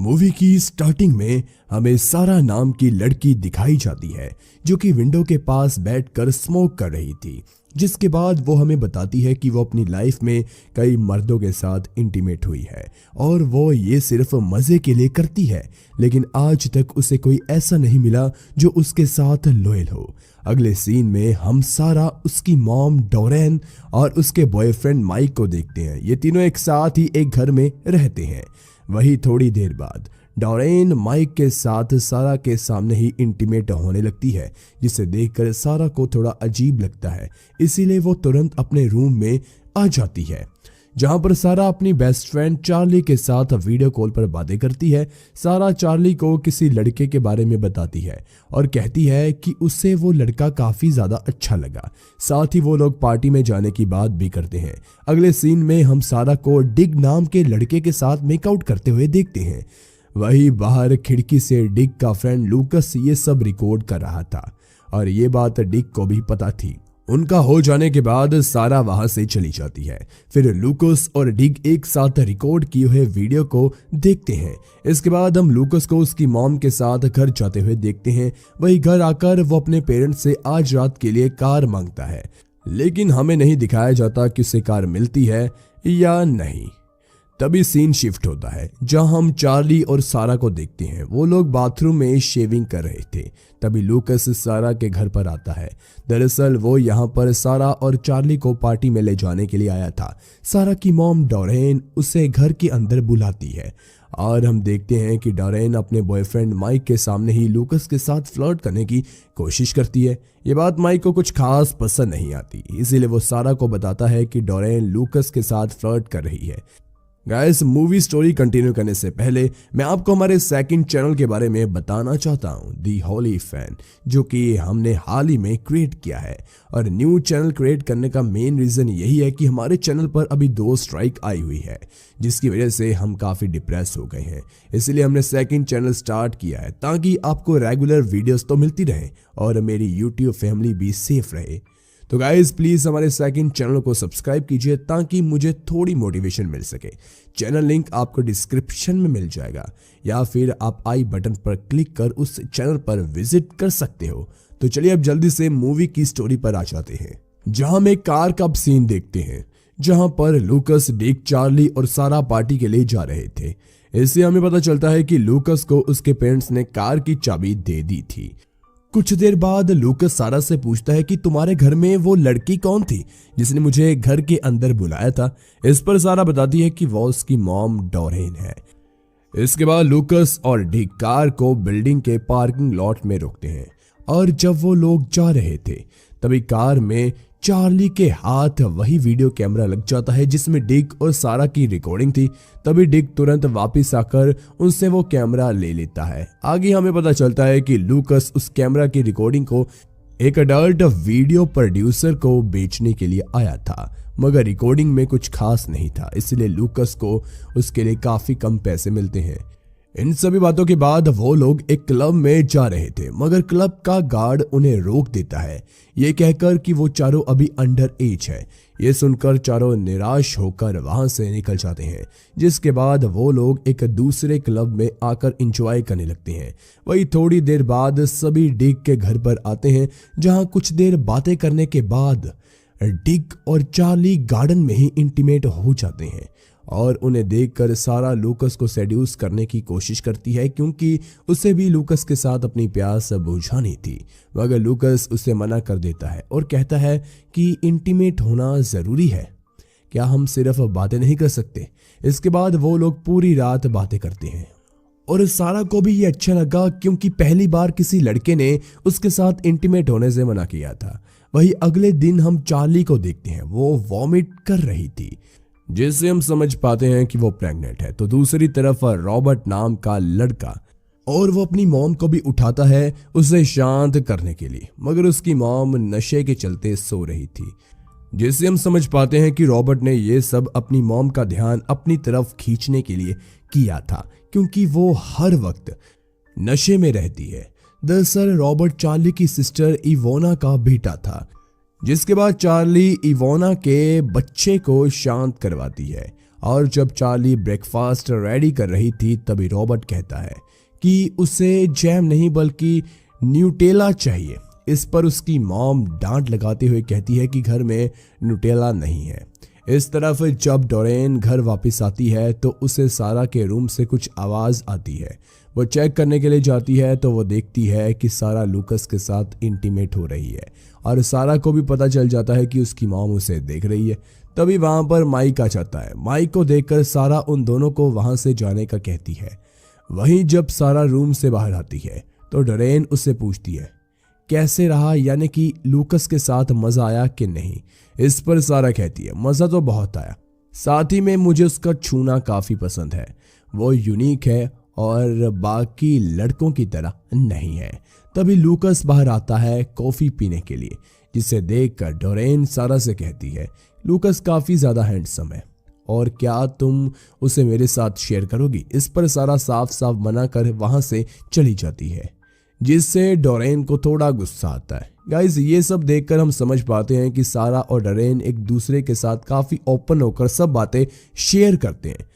Movie की starting में हमें सारा नाम की लड़की दिखाई जाती है जो कि विंडो के पास बैठकर स्मोक कर रही थी। जिसके बाद वो हमें बताती है कि वो अपनी लाइफ में कई मर्दों के साथ इंटीमेट हुई है और वो ये सिर्फ मजे के लिए करती है, लेकिन आज तक उसे कोई ऐसा नहीं मिला जो उसके साथ लॉयल हो। अगले सीन में हम सारा, उसकी मॉम डोरेन और उसके बॉयफ्रेंड माइक को देखते हैं। ये तीनों एक साथ ही एक घर में रहते हैं। वही थोड़ी देर बाद डोरेन माइक के साथ सारा के सामने ही इंटीमेट होने लगती है, जिसे देखकर सारा को थोड़ा अजीब लगता है। इसीलिए वो तुरंत अपने रूम में आ जाती है, जहां पर सारा अपनी बेस्ट फ्रेंड चार्ली के साथ वीडियो कॉल पर बातें करती है। सारा चार्ली को किसी लड़के के बारे में बताती है और कहती है कि उसे वो लड़का काफी ज्यादा अच्छा लगा। साथ ही वो लोग पार्टी में जाने की बात भी करते हैं। अगले सीन में हम सारा को डिग नाम के लड़के के साथ मेकआउट करते हुए देखते हैं। वही बाहर खिड़की से डिग का फ्रेंड लूकस ये सब रिकॉर्ड कर रहा था और ये बात डिग को भी पता थी। उनका हो जाने के बाद सारा वहां से चली जाती है। फिर लूकस और डिग एक साथ रिकॉर्ड किए हुए वीडियो को देखते हैं। इसके बाद हम लूकस को उसकी मॉम के साथ घर जाते हुए देखते हैं। वही घर आकर वो अपने पेरेंट्स से आज रात के लिए कार मांगता है, लेकिन हमें नहीं दिखाया जाता कि उसे कार मिलती है या नहीं। तभी सीन शिफ्ट होता है, जहां हम चार्ली और सारा को देखते हैं। वो लोग बाथरूम में शेविंग कर रहे थे। तभी लूकस सारा के घर पर आता है। दरअसल वो यहाँ पर सारा और चार्ली को पार्टी में ले जाने के लिए आया था। सारा की मॉम डोरेन उसे घर के अंदर बुलाती है और हम देखते हैं कि डोरेन अपने बॉयफ्रेंड माइक के सामने ही लूकस के साथ फ्लर्ट करने की कोशिश करती है। ये बात माइक को कुछ खास पसंद नहीं आती, इसीलिए वो सारा को बताता है कि डोरेन लूकस के साथ फ्लर्ट कर रही है। गाइस, मूवी स्टोरी कंटिन्यू करने से पहले मैं आपको हमारे सेकंड चैनल के बारे में बताना चाहता हूं, दी हॉली फैन, जो कि हमने हाल ही में क्रिएट किया है। और न्यू चैनल क्रिएट करने का मेन रीजन यही है कि हमारे चैनल पर अभी 2 स्ट्राइक आई हुई है, जिसकी वजह से हम काफी डिप्रेस हो गए हैं। इसलिए हमने सेकंड चैनल स्टार्ट किया है ताकि आपको रेगुलर वीडियोस तो मिलती रहे और मेरी यूट्यूब फैमिली भी सेफ रहे। तो गाइज, प्लीज हमारे सेकंड चैनल को सब्सक्राइब कीजिए ताकि मुझे थोड़ी मोटिवेशन मिल सके। चैनल लिंक आपको डिस्क्रिप्शन में मिल जाएगा या फिर आप आई बटन पर क्लिक कर उस चैनल पर विजिट कर सकते हो। तो चलिए अब जल्दी से मूवी की स्टोरी पर आ जाते हैं, जहां हम एक कार का सीन देखते हैं, जहां पर लूकस, डिक, चार्ली और सारा पार्टी के लिए जा रहे थे। इससे हमें पता चलता है कि लूकस को उसके पेरेंट्स ने कार की चाबी दे दी थी। कुछ देर बाद लूकस सारा से पूछता है कि तुम्हारे घर में वो लड़की कौन थी जिसने मुझे घर के अंदर बुलाया था। इस पर सारा बताती है कि वो उसकी मॉम डोरेन है। इसके बाद लूकस और डिक कार को बिल्डिंग के पार्किंग लॉट में रोकते हैं और जब वो लोग जा रहे थे तभी कार में चार्ली के हाथ वही वीडियो कैमरा लग जाता है जिसमें डिक और सारा की रिकॉर्डिंग थी। तभी डिक तुरंत वापस आकर उनसे वो कैमरा ले लेता है। आगे हमें पता चलता है कि लूकस उस कैमरा की रिकॉर्डिंग को एक अडल्ट वीडियो प्रोड्यूसर को बेचने के लिए आया था, मगर रिकॉर्डिंग में कुछ खास नहीं था, इसलिए लूकस को उसके लिए काफी कम पैसे मिलते हैं। इन सभी बातों के बाद वो लोग एक क्लब में जा रहे थे, मगर क्लब का गार्ड उन्हें रोक देता है, ये कहकर कि वो चारों अभी अंडर एज है। ये सुनकर चारों निराश होकर वहां से निकल जाते हैं, जिसके बाद वो लोग एक दूसरे क्लब में आकर एंजॉय करने लगते हैं। वही थोड़ी देर बाद सभी डिक के घर पर आते हैं, जहां कुछ देर बातें करने के बाद डिक और चार्ली गार्डन में ही इंटीमेट हो जाते हैं और उन्हें देखकर सारा लूकस को सेड्यूस करने की कोशिश करती है, क्योंकि उसे भी लूकस के साथ अपनी प्यास बुझानी थी। मगर लूकस उसे मना कर देता है और कहता है कि इंटीमेट होना जरूरी है, क्या हम सिर्फ बातें नहीं कर सकते। इसके बाद वो लोग पूरी रात बातें करते हैं और सारा को भी ये अच्छा लगा, क्योंकि पहली बार किसी लड़के ने उसके साथ इंटीमेट होने से मना किया था। वही अगले दिन हम चार्ली को देखते हैं, वो वॉमिट कर रही थी, जिससे हम समझ पाते हैं कि वो प्रेग्नेंट है। तो दूसरी तरफ रॉबर्ट नाम का लड़का, और वो अपनी मॉम को भी उठाता है उसे शांत करने के लिए, मगर उसकी मॉम नशे के चलते सो रही थी, जिससे हम समझ पाते हैं कि रॉबर्ट ने ये सब अपनी मॉम का ध्यान अपनी तरफ खींचने के लिए किया था, क्योंकि वो हर वक्त नशे में रहती है। दरअसल रॉबर्ट चार्ली की सिस्टर इवोना का बेटा था, जिसके बाद चार्ली इवोना के बच्चे को शांत करवाती है और जब चार्ली ब्रेकफास्ट रेडी कर रही थी तभी रॉबर्ट कहता है कि उसे जैम नहीं बल्कि न्यूटेला चाहिए। इस पर उसकी मॉम डांट लगाते हुए कहती है कि घर में न्यूटेला नहीं है। इस तरफ जब डोरेन घर वापस आती है तो उसे सारा के रूम से कुछ आवाज आती है। वो चेक करने के लिए जाती है तो वो देखती है कि सारा लूकस के साथ इंटीमेट हो रही है और सारा को भी पता चल जाता है कि उसकी मॉम उसे देख रही है। तभी वहां पर माइक आ जाता है। माइक को देखकर सारा उन दोनों को वहां से जाने का कहती है। वहीं जब सारा रूम से बाहर आती है तो डोरेन उससे पूछती है कैसे रहा, यानी कि लूकस के साथ मजा आया कि नहीं। इस पर सारा कहती है मजा तो बहुत आया, साथ ही में मुझे उसका छूना काफी पसंद है। वो यूनिक है और बाकी लड़कों की तरह नहीं है। तभी लूकस बाहर आता है कॉफी पीने के लिए, जिसे देखकर डोरेन सारा से कहती है लूकस काफी ज्यादा हैंडसम है और क्या तुम उसे मेरे साथ शेयर करोगी। इस पर सारा साफ साफ मना कर वहां से चली जाती है, जिससे डोरेन को थोड़ा गुस्सा आता है। गाइज ये सब देखकर हम समझ पाते हैं कि सारा और डोरेन एक दूसरे के साथ काफी ओपन होकर सब बातें शेयर करते हैं।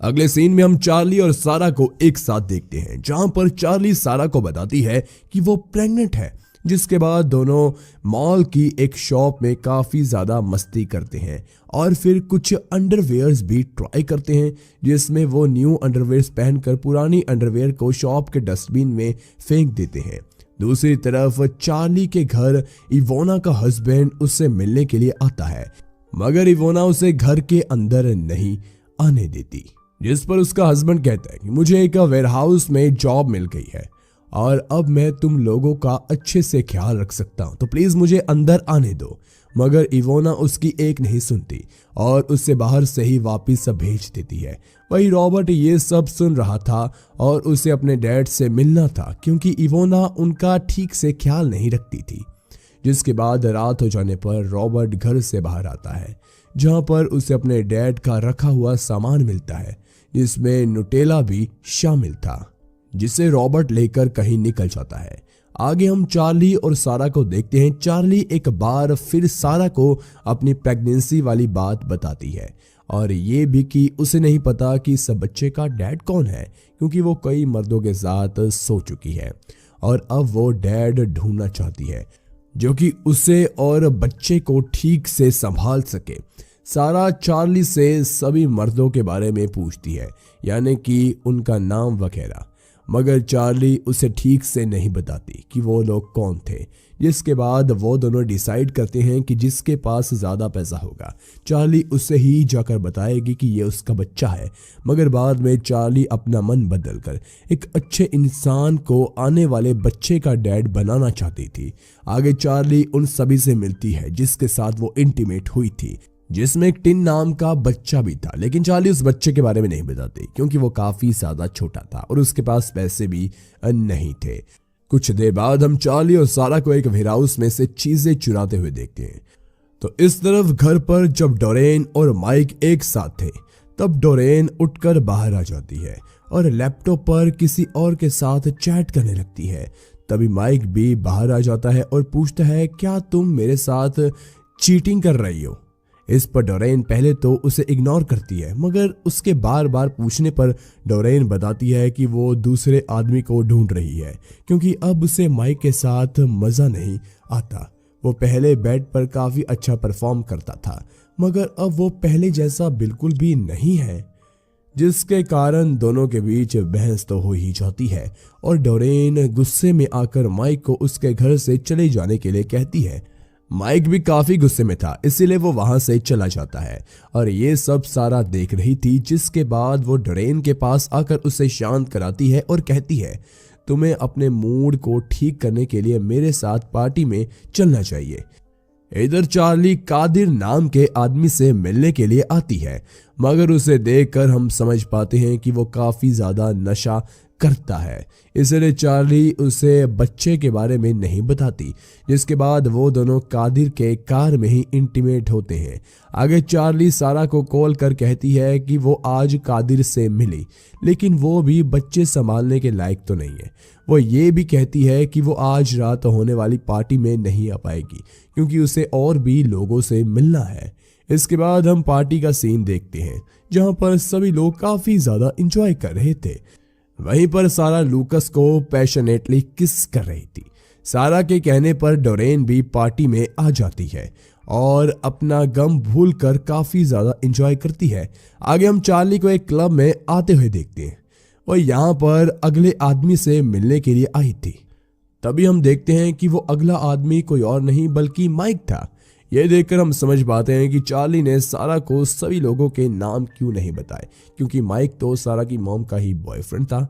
अगले सीन में हम चार्ली और सारा को एक साथ देखते हैं, जहां पर चार्ली सारा को बताती है कि वो प्रेग्नेंट है। जिसके बाद दोनों मॉल की एक शॉप में काफी ज्यादा मस्ती करते हैं और फिर कुछ अंडरवेयर्स भी ट्राई करते हैं, जिसमें वो न्यू अंडरवेयर्स पहनकर पुरानी अंडरवेयर को शॉप के डस्टबिन में फेंक देते हैं। दूसरी तरफ चार्ली के घर इवोना का हस्बैंड उससे मिलने के लिए आता है, मगर इवोना उसे घर के अंदर नहीं आने देती। जिस पर उसका हस्बैंड कहता है कि मुझे एक वेयरहाउस में जॉब मिल गई है और अब मैं तुम लोगों का अच्छे से ख्याल रख सकता हूं, तो प्लीज मुझे अंदर आने दो। मगर इवोना उसकी एक नहीं सुनती और उसे बाहर से ही वापस भेज देती है। वही रॉबर्ट ये सब सुन रहा था और उसे अपने डैड से मिलना था, क्योंकि इवोना उनका ठीक से ख्याल नहीं रखती थी। जिसके बाद रात हो जाने पर रॉबर्ट घर से बाहर आता है, जहां पर उसे अपने डैड का रखा हुआ सामान मिलता है, जिसमें न्यूटेला भी शामिल था, जिसे रॉबर्ट लेकर कहीं निकल जाता है। आगे हम चार्ली और सारा को देखते हैं। चार्ली एक बार फिर सारा को अपनी प्रेगनेंसी वाली बात बताती है और ये भी कि उसे नहीं पता कि इस बच्चे का डैड कौन है, क्योंकि वो कई मर्दों के साथ सो चुकी है और अब वो डैड ढूंढना चाहती है जो कि उसे और बच्चे को ठीक से संभाल सके। सारा चार्ली से सभी मर्दों के बारे में पूछती है, यानी कि उनका नाम वगैरह, मगर चार्ली उसे ठीक से नहीं बताती कि वो लोग कौन थे। जिसके बाद वो दोनों डिसाइड करते हैं कि जिसके पास ज़्यादा पैसा होगा चार्ली उससे ही जाकर बताएगी कि ये उसका बच्चा है। मगर बाद में चार्ली अपना मन बदलकर एक अच्छे इंसान को आने वाले बच्चे का डैड बनाना चाहती थी। आगे चार्ली उन सभी से मिलती है जिसके साथ वो इंटीमेट हुई थी, जिसमें एक टिन नाम का बच्चा भी था। लेकिन चार्ली उस बच्चे के बारे में नहीं बताती, क्योंकि वो काफी ज्यादा छोटा था और उसके पास पैसे भी नहीं थे। कुछ देर बाद हम चार्ली और सारा को एक वेयरहाउस में से चीजें चुराते हुए देखते हैं। तो इस तरफ घर पर जब डोरेन और माइक एक साथ थे, तब डोरेन उठकर बाहर आ जाती है और लैपटॉप पर किसी और के साथ चैट करने लगती है। तभी माइक भी बाहर आ जाता है और पूछता है क्या तुम मेरे साथ चीटिंग कर रही हो। इस पर डोरेन पहले तो उसे इग्नोर करती है, मगर उसके बार बार पूछने पर डोरेन बताती है कि वो दूसरे आदमी को ढूंढ रही है, क्योंकि अब उसे माइक के साथ मजा नहीं आता। वो पहले बेड पर काफी अच्छा परफॉर्म करता था, मगर अब वो पहले जैसा बिल्कुल भी नहीं है, जिसके कारण दोनों के बीच बहस तो हो ही जाती है और डोरेन गुस्से में आकर माइक को उसके घर से चले जाने के लिए कहती है। माइक भी काफी गुस्से में था, इसीलिए वो वहां से चला जाता है और ये सब सारा देख रही थी। जिसके बाद वो डोरेन के पास आकर उसे शांत कराती है और कहती है तुम्हें अपने मूड को ठीक करने के लिए मेरे साथ पार्टी में चलना चाहिए। इधर चार्ली कादिर नाम के आदमी से मिलने के लिए आती है, मगर उसे देखकर हम समझ पाते हैं कि वो काफी ज्यादा नशा करता है, इसलिए चार्ली उसे बच्चे के बारे में नहीं बताती। जिसके बाद वो दोनों कादिर के कार में ही इंटीमेट होते हैं। आगे चार्ली सारा को कॉल कर कहती है कि वो आज कादिर से मिली, लेकिन वो भी बच्चे संभालने के लायक तो नहीं है। वो ये भी कहती है कि वो आज रात होने वाली पार्टी में नहीं आ पाएगी, क्योंकि उसे और भी लोगों से मिलना है। इसके बाद हम पार्टी का सीन देखते हैं जहां पर सभी लोग काफी ज्यादा एंजॉय कर रहे थे। वहीं पर सारा लूकस को पैशनेटली किस कर रही थी। सारा के कहने पर डोरेन भी पार्टी में आ जाती है और अपना गम भूलकर काफी ज्यादा एंजॉय करती है। आगे हम चार्ली को एक क्लब में आते हुए देखते हैं। वो यहाँ पर अगले आदमी से मिलने के लिए आई थी। तभी हम देखते हैं कि वो अगला आदमी कोई और नहीं बल्कि माइक था। ये देखकर हम समझ पाते हैं कि चार्ली ने सारा को सभी लोगों के नाम क्यों नहीं बताए, क्योंकि माइक तो सारा की मॉम का ही बॉयफ्रेंड था।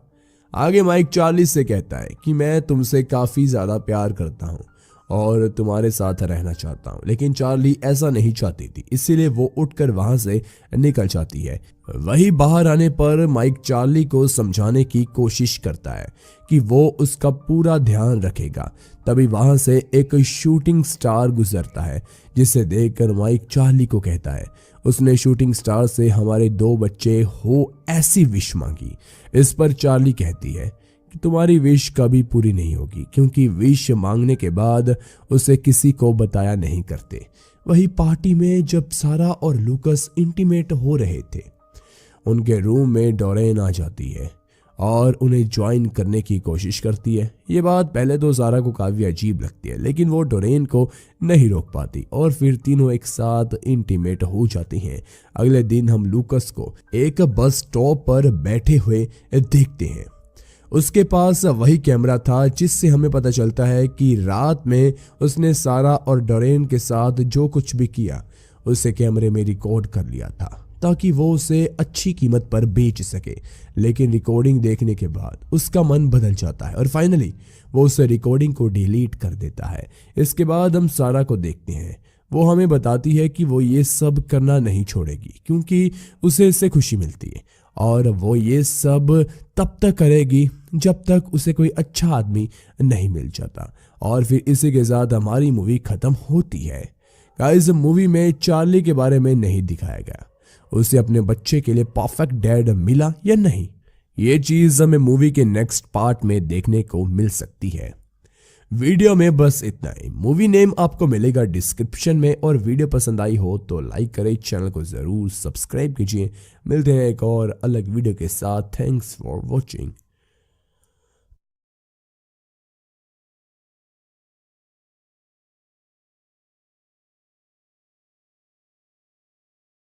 आगे माइक चार्ली से कहता है कि मैं तुमसे काफी ज्यादा प्यार करता हूँ और तुम्हारे साथ रहना चाहता हूँ, लेकिन चार्ली ऐसा नहीं चाहती थी, इसीलिए वो उठकर वहां से निकल जाती है। वही बाहर आने पर माइक चार्ली को समझाने की कोशिश करता है कि वो उसका पूरा ध्यान रखेगा। तभी वहां से एक शूटिंग स्टार गुजरता है, जिसे देखकर माइक चार्ली को कहता है उसने शूटिंग स्टार से हमारे 2 बच्चे हो ऐसी विश मांगी। इस पर चार्ली कहती है कि तुम्हारी विश कभी पूरी नहीं होगी, क्योंकि विश मांगने के बाद उसे किसी को बताया नहीं करते। वही पार्टी में जब सारा और लूकस इंटीमेट हो रहे थे, उनके रूम में डोरेन आ जाती है और उन्हें ज्वाइन करने की कोशिश करती है। ये बात पहले तो सारा को काफी अजीब लगती है, लेकिन वो डोरेन को नहीं रोक पाती और फिर तीनों एक साथ इंटीमेट हो जाती हैं। अगले दिन हम लूकस को एक बस स्टॉप पर बैठे हुए देखते हैं। उसके पास वही कैमरा था जिससे हमें पता चलता है कि रात में उसने सारा और डोरेन के साथ जो कुछ भी किया उसे कैमरे में रिकॉर्ड कर लिया था, ताकि वो उसे अच्छी कीमत पर बेच सके। लेकिन रिकॉर्डिंग देखने के बाद उसका मन बदल जाता है और फाइनली वो उस रिकॉर्डिंग को डिलीट कर देता है। इसके बाद हम सारा को देखते हैं। वो हमें बताती है कि वो ये सब करना नहीं छोड़ेगी, क्योंकि उसे इससे खुशी मिलती है और वो ये सब तब तक करेगी जब तक उसे कोई अच्छा आदमी नहीं मिल जाता। और फिर इसी के साथ हमारी मूवी खत्म होती है। गाइस, मूवी में चार्ली के बारे में नहीं दिखाया गया उसे अपने बच्चे के लिए परफेक्ट डैड मिला या नहीं। ये चीज हमें मूवी के नेक्स्ट पार्ट में देखने को मिल सकती है। वीडियो में बस इतना ही। मूवी नेम आपको मिलेगा डिस्क्रिप्शन में, और वीडियो पसंद आई हो तो लाइक करें, चैनल को जरूर सब्सक्राइब कीजिए। मिलते हैं एक और अलग वीडियो के साथ। Thanks for watching.